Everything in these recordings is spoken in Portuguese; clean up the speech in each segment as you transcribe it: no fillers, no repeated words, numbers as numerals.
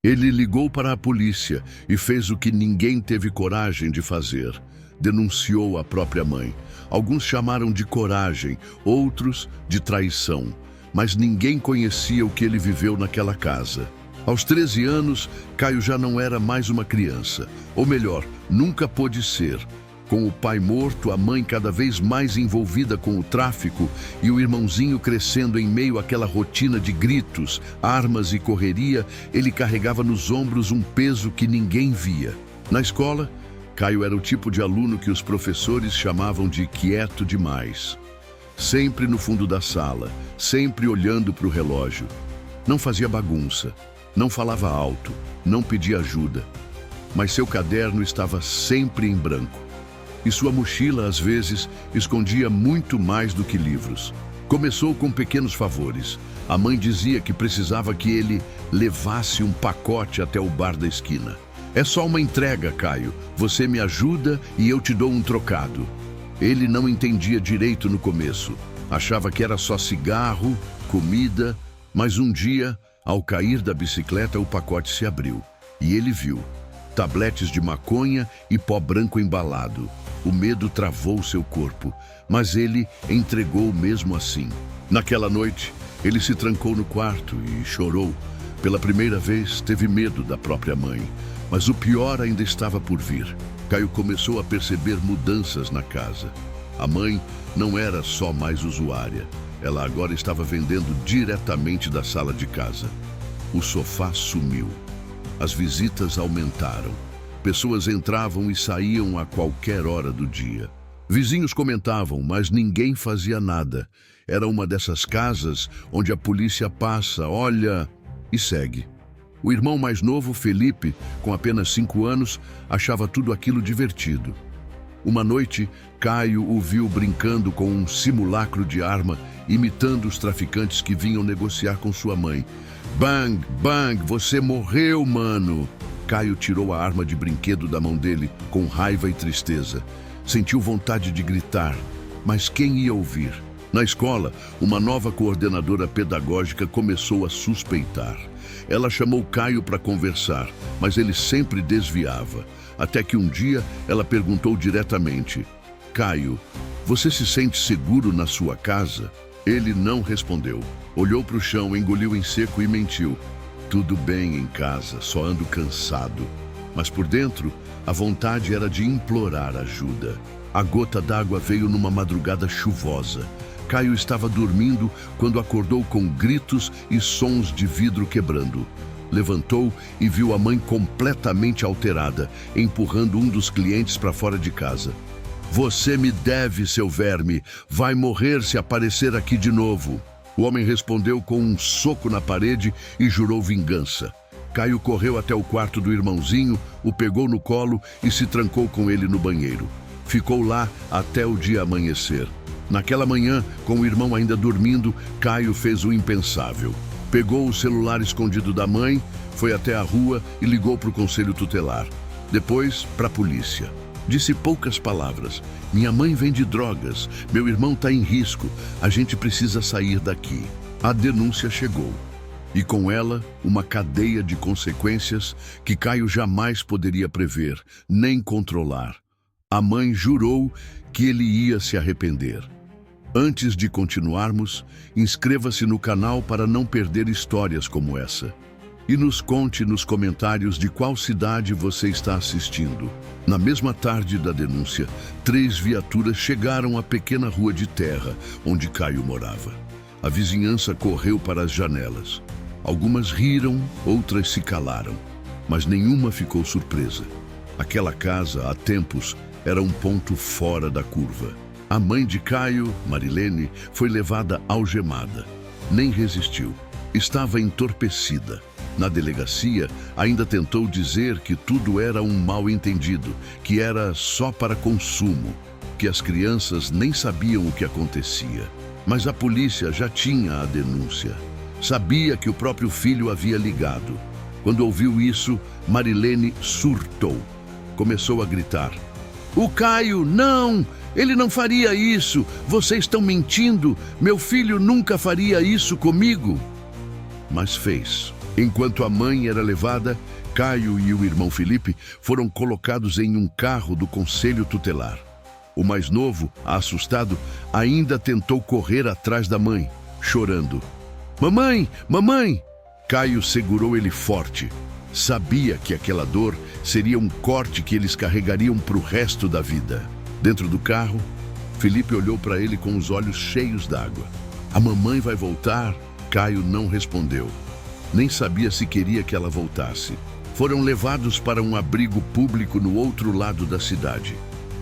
Ele ligou para a polícia e fez o que ninguém teve coragem de fazer. Denunciou a própria mãe. Alguns chamaram de coragem, outros de traição. Mas ninguém conhecia o que ele viveu naquela casa. Aos 13 anos, Caio já não era mais uma criança. Ou melhor, nunca pôde ser. Com o pai morto, a mãe cada vez mais envolvida com o tráfico e o irmãozinho crescendo em meio àquela rotina de gritos, armas e correria, ele carregava nos ombros um peso que ninguém via. Na escola, Caio era o tipo de aluno que os professores chamavam de quieto demais. Sempre no fundo da sala, sempre olhando para o relógio. Não fazia bagunça, não falava alto, não pedia ajuda. Mas seu caderno estava sempre em branco. E sua mochila, às vezes, escondia muito mais do que livros. Começou com pequenos favores. A mãe dizia que precisava que ele levasse um pacote até o bar da esquina. É só uma entrega, Caio. Você me ajuda e eu te dou um trocado. Ele não entendia direito no começo. Achava que era só cigarro, comida, mas um dia, ao cair da bicicleta, o pacote se abriu. E ele viu tabletes de maconha e pó branco embalado. O medo travou seu corpo, mas ele entregou mesmo assim. Naquela noite, ele se trancou no quarto e chorou. Pela primeira vez, teve medo da própria mãe. Mas o pior ainda estava por vir. Caio começou a perceber mudanças na casa. A mãe não era só mais usuária. Ela agora estava vendendo diretamente da sala de casa. O sofá sumiu. As visitas aumentaram. Pessoas entravam e saíam a qualquer hora do dia. Vizinhos comentavam, mas ninguém fazia nada. Era uma dessas casas onde a polícia passa, olha e segue. O irmão mais novo, Felipe, com apenas 5 anos, achava tudo aquilo divertido. Uma noite, Caio o viu brincando com um simulacro de arma, imitando os traficantes que vinham negociar com sua mãe. Bang, bang, você morreu, mano! Caio tirou a arma de brinquedo da mão dele, com raiva e tristeza. Sentiu vontade de gritar, mas quem ia ouvir? Na escola, uma nova coordenadora pedagógica começou a suspeitar. Ela chamou Caio para conversar, mas ele sempre desviava. Até que um dia, ela perguntou diretamente: Caio, você se sente seguro na sua casa? Ele não respondeu. Olhou para o chão, engoliu em seco e mentiu. Tudo bem em casa, só ando cansado. Mas por dentro, a vontade era de implorar ajuda. A gota d'água veio numa madrugada chuvosa. Caio estava dormindo quando acordou com gritos e sons de vidro quebrando. Levantou e viu a mãe completamente alterada, empurrando um dos clientes para fora de casa. Você me deve, seu verme. Vai morrer se aparecer aqui de novo. O homem respondeu com um soco na parede e jurou vingança. Caio correu até o quarto do irmãozinho, o pegou no colo e se trancou com ele no banheiro. Ficou lá até o dia amanhecer. Naquela manhã, com o irmão ainda dormindo, Caio fez o impensável. Pegou o celular escondido da mãe, foi até a rua e ligou para o conselho tutelar. Depois, para a polícia. Disse poucas palavras. Minha mãe vende drogas, meu irmão está em risco, a gente precisa sair daqui. A denúncia chegou. E com ela, uma cadeia de consequências que Caio jamais poderia prever, nem controlar. A mãe jurou que ele ia se arrepender. Antes de continuarmos, inscreva-se no canal para não perder histórias como essa. E nos conte nos comentários de qual cidade você está assistindo. Na mesma tarde da denúncia, 3 viaturas chegaram à pequena rua de terra onde Caio morava. A vizinhança correu para as janelas. Algumas riram, outras se calaram, mas nenhuma ficou surpresa. Aquela casa, há tempos, era um ponto fora da curva. A mãe de Caio, Marilene, foi levada algemada. Nem resistiu. Estava entorpecida. Na delegacia, ainda tentou dizer que tudo era um mal-entendido, que era só para consumo, que as crianças nem sabiam o que acontecia. Mas a polícia já tinha a denúncia. Sabia que o próprio filho havia ligado. Quando ouviu isso, Marilene surtou. Começou a gritar. O Caio, não! Ele não faria isso! Vocês estão mentindo! Meu filho nunca faria isso comigo! Mas fez. Enquanto a mãe era levada, Caio e o irmão Felipe foram colocados em um carro do conselho tutelar. O mais novo, assustado, ainda tentou correr atrás da mãe, chorando. Mamãe! Mamãe! Caio segurou ele forte. Sabia que aquela dor seria um corte que eles carregariam para o resto da vida. Dentro do carro, Felipe olhou para ele com os olhos cheios d'água. A mamãe vai voltar? Caio não respondeu. Nem sabia se queria que ela voltasse. Foram levados para um abrigo público no outro lado da cidade.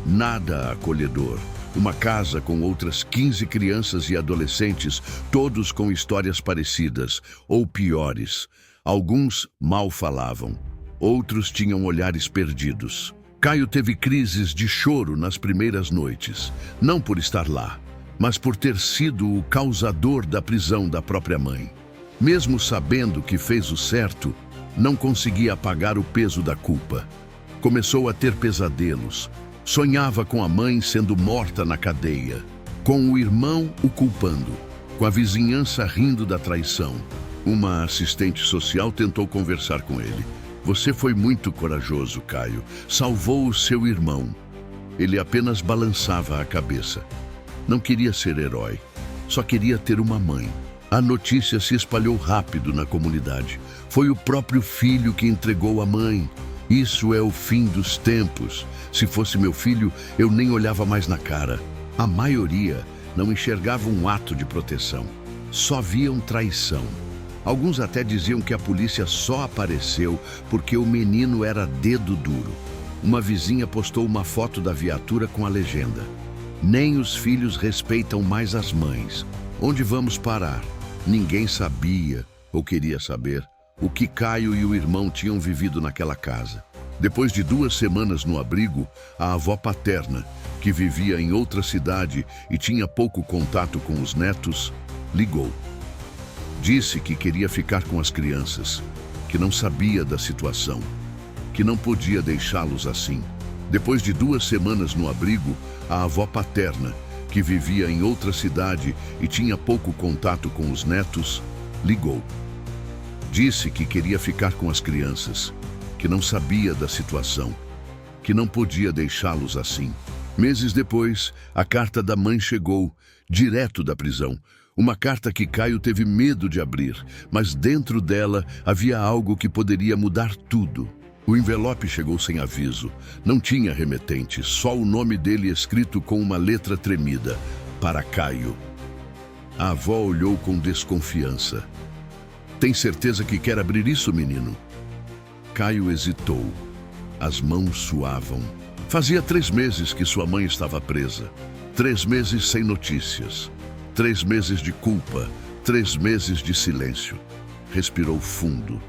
Nada acolhedor. Uma casa com outras 15 crianças e adolescentes, todos com histórias parecidas, ou piores. Alguns mal falavam, outros tinham olhares perdidos. Caio teve crises de choro nas primeiras noites, não por estar lá, mas por ter sido o causador da prisão da própria mãe. Mesmo sabendo que fez o certo, não conseguia apagar o peso da culpa. Começou a ter pesadelos. Sonhava com a mãe sendo morta na cadeia, com o irmão o culpando, com a vizinhança rindo da traição. Uma assistente social tentou conversar com ele. Você foi muito corajoso, Caio. Salvou o seu irmão. Ele apenas balançava a cabeça. Não queria ser herói, só queria ter uma mãe. A notícia se espalhou rápido na comunidade. Foi o próprio filho que entregou a mãe. Isso é o fim dos tempos. Se fosse meu filho, eu nem olhava mais na cara. A maioria não enxergava um ato de proteção. Só viam traição. Alguns até diziam que a polícia só apareceu porque o menino era dedo duro. Uma vizinha postou uma foto da viatura com a legenda: nem os filhos respeitam mais as mães. Onde vamos parar? Ninguém sabia, ou queria saber, o que Caio e o irmão tinham vivido naquela casa. Depois de 2 semanas no abrigo, a avó paterna, que vivia em outra cidade e tinha pouco contato com os netos, ligou. Disse que queria ficar com as crianças, que não sabia da situação, que não podia deixá-los assim. Depois de 2 semanas no abrigo, a avó paterna, que vivia em outra cidade e tinha pouco contato com os netos, ligou. Disse que queria ficar com as crianças, que não sabia da situação, que não podia deixá-los assim. Meses depois, a carta da mãe chegou, direto da prisão. Uma carta que Caio teve medo de abrir, mas dentro dela havia algo que poderia mudar tudo. O envelope chegou sem aviso. Não tinha remetente, só o nome dele escrito com uma letra tremida: para Caio. A avó olhou com desconfiança. Tem certeza que quer abrir isso, menino? Caio hesitou. As mãos suavam. Fazia 3 meses que sua mãe estava presa. 3 meses sem notícias. 3 meses de culpa. 3 meses de silêncio. Respirou fundo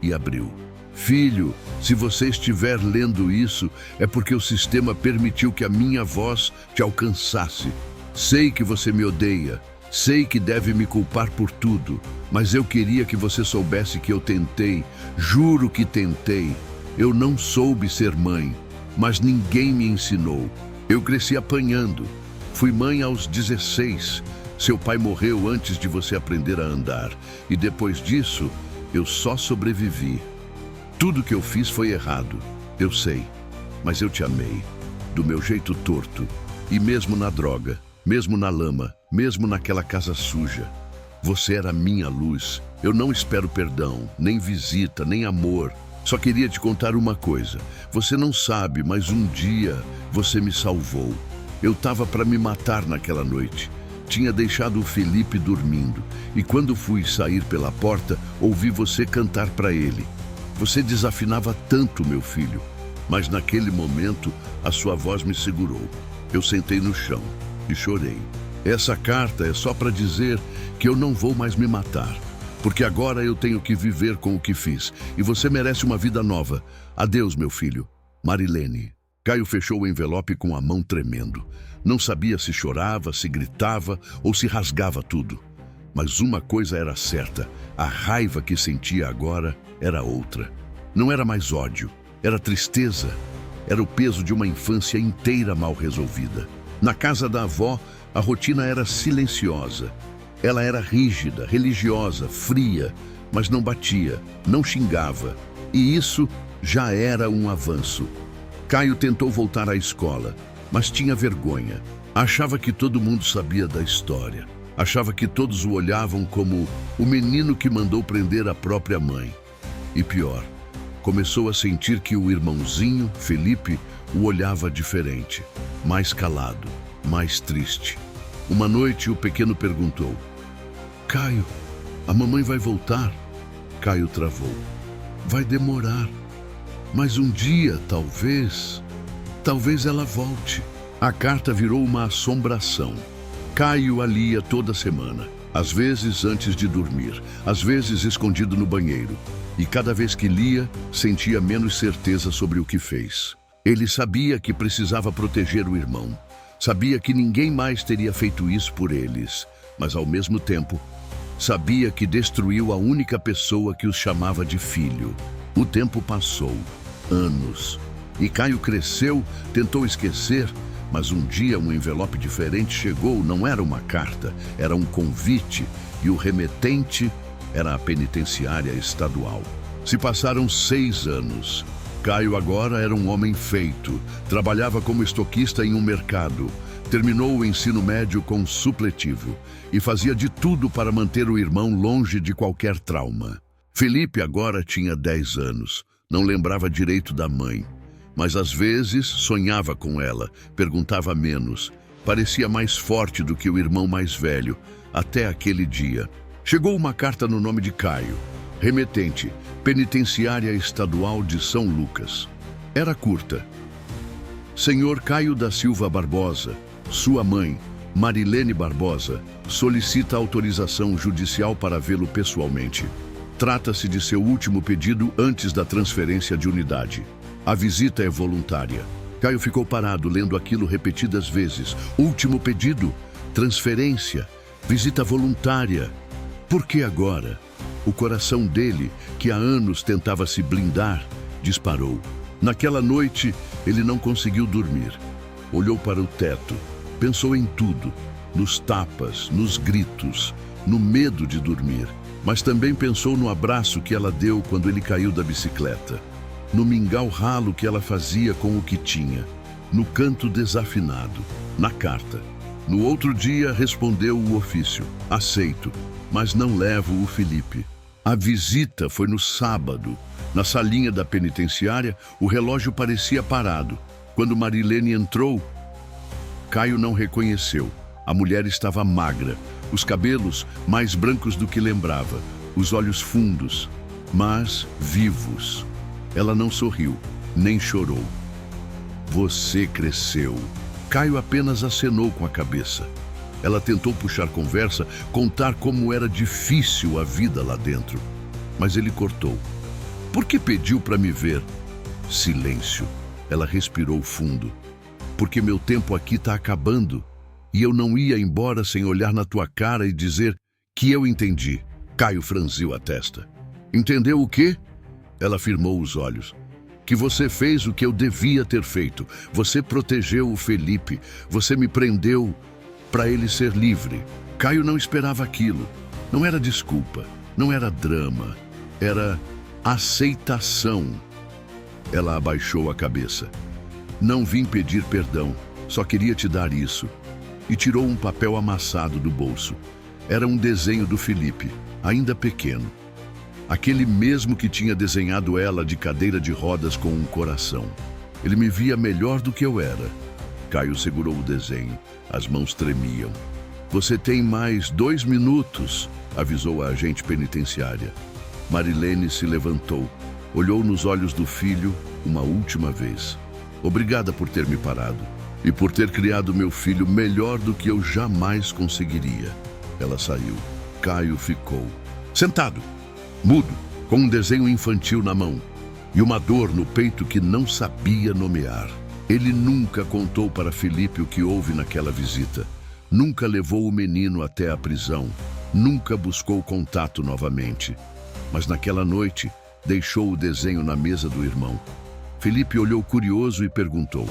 e abriu. Filho, se você estiver lendo isso, é porque o sistema permitiu que a minha voz te alcançasse. Sei que você me odeia. Sei que deve me culpar por tudo, mas eu queria que você soubesse que eu tentei, juro que tentei. Eu não soube ser mãe, mas ninguém me ensinou. Eu cresci apanhando. Fui mãe aos 16. Seu pai morreu antes de você aprender a andar. E depois disso, eu só sobrevivi. Tudo que eu fiz foi errado, eu sei, mas eu te amei, do meu jeito torto, e mesmo na droga, mesmo na lama, mesmo naquela casa suja. Você era minha luz. Eu não espero perdão, nem visita, nem amor. Só queria te contar uma coisa. Você não sabe, mas um dia você me salvou. Eu estava para me matar naquela noite. Tinha deixado o Felipe dormindo, e quando fui sair pela porta, ouvi você cantar para ele. Você desafinava tanto, meu filho, mas naquele momento a sua voz me segurou. Eu sentei no chão e chorei. Essa carta é só para dizer que eu não vou mais me matar, porque agora eu tenho que viver com o que fiz, e você merece uma vida nova. Adeus, meu filho. Marilene. Caio fechou o envelope com a mão tremendo. Não sabia se chorava, se gritava ou se rasgava tudo. Mas uma coisa era certa, a raiva que sentia agora era outra. Não era mais ódio, era tristeza. Era o peso de uma infância inteira mal resolvida. Na casa da avó, a rotina era silenciosa. Ela era rígida, religiosa, fria, mas não batia, não xingava. E isso já era um avanço. Caio tentou voltar à escola, mas tinha vergonha. Achava que todo mundo sabia da história. Achava que todos o olhavam como o menino que mandou prender a própria mãe. E pior, começou a sentir que o irmãozinho, Felipe, o olhava diferente, mais calado, mais triste. Uma noite, o pequeno perguntou: Caio, a mamãe vai voltar? Caio travou. Vai demorar, mas um dia, talvez ela volte. A carta virou uma assombração. Caio a lia toda semana, às vezes antes de dormir, às vezes escondido no banheiro. E cada vez que lia, sentia menos certeza sobre o que fez. Ele sabia que precisava proteger o irmão. Sabia que ninguém mais teria feito isso por eles, mas ao mesmo tempo, sabia que destruiu a única pessoa que os chamava de filho. O tempo passou, anos, e Caio cresceu, tentou esquecer, mas um dia um envelope diferente chegou. Não era uma carta, era um convite, e o remetente era a penitenciária estadual. Se passaram 6 anos. Caio agora era um homem feito, trabalhava como estoquista em um mercado, terminou o ensino médio com supletivo e fazia de tudo para manter o irmão longe de qualquer trauma. Felipe agora tinha 10 anos, não lembrava direito da mãe, mas às vezes sonhava com ela, perguntava menos, parecia mais forte do que o irmão mais velho, até aquele dia. Chegou uma carta no nome de Caio. Remetente, Penitenciária Estadual de São Lucas. Era curta. Senhor Caio da Silva Barbosa, sua mãe, Marilene Barbosa, solicita autorização judicial para vê-lo pessoalmente. Trata-se de seu último pedido antes da transferência de unidade. A visita é voluntária. Caio ficou parado, lendo aquilo repetidas vezes. Último pedido, transferência, visita voluntária. Por que agora? O coração dele, que há anos tentava se blindar, disparou. Naquela noite, ele não conseguiu dormir. Olhou para o teto, pensou em tudo, nos tapas, nos gritos, no medo de dormir. Mas também pensou no abraço que ela deu quando ele caiu da bicicleta, no mingau ralo que ela fazia com o que tinha, no canto desafinado, na carta. No outro dia, respondeu o ofício. Aceito, mas não levo o Felipe. A visita foi no sábado. Na salinha da penitenciária, o relógio parecia parado. Quando Marilene entrou, Caio não reconheceu. A mulher estava magra, os cabelos mais brancos do que lembrava, os olhos fundos, mas vivos. Ela não sorriu, nem chorou. Você cresceu. Caio apenas acenou com a cabeça. Ela tentou puxar conversa, contar como era difícil a vida lá dentro. Mas ele cortou. Por que pediu para me ver? Silêncio. Ela respirou fundo. Porque meu tempo aqui está acabando. E eu não ia embora sem olhar na tua cara e dizer que eu entendi. Caio franziu a testa. Entendeu o quê? Ela firmou os olhos. Que você fez o que eu devia ter feito. Você protegeu o Felipe. Você me prendeu para ele ser livre. Caio não esperava aquilo. Não era desculpa, não era drama, era aceitação. Ela abaixou a cabeça. Não vim pedir perdão, só queria te dar isso. E tirou um papel amassado do bolso. Era um desenho do Felipe, ainda pequeno. Aquele mesmo que tinha desenhado ela de cadeira de rodas com um coração. Ele me via melhor do que eu era. Caio segurou o desenho. As mãos tremiam. Você tem mais 2 minutos, avisou a agente penitenciária. Marilene se levantou, olhou nos olhos do filho uma última vez. Obrigada por ter me parado e por ter criado meu filho melhor do que eu jamais conseguiria. Ela saiu. Caio ficou sentado, mudo, com um desenho infantil na mão e uma dor no peito que não sabia nomear. Ele nunca contou para Felipe o que houve naquela visita. Nunca levou o menino até a prisão. Nunca buscou contato novamente. Mas naquela noite, deixou o desenho na mesa do irmão. Felipe olhou curioso e perguntou: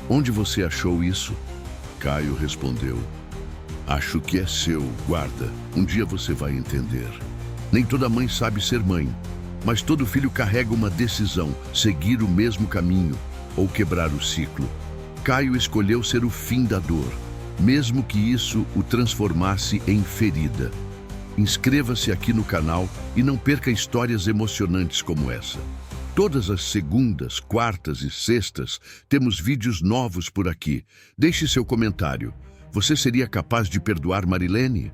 Onde você achou isso? Caio respondeu: Acho que é seu, guarda. Um dia você vai entender. Nem toda mãe sabe ser mãe, mas todo filho carrega uma decisão: seguir o mesmo caminho ou quebrar o ciclo. Caio escolheu ser o fim da dor, mesmo que isso o transformasse em ferida. Inscreva-se aqui no canal e não perca histórias emocionantes como essa. Todas as segundas, quartas e sextas temos vídeos novos por aqui. Deixe seu comentário. Você seria capaz de perdoar Marilene?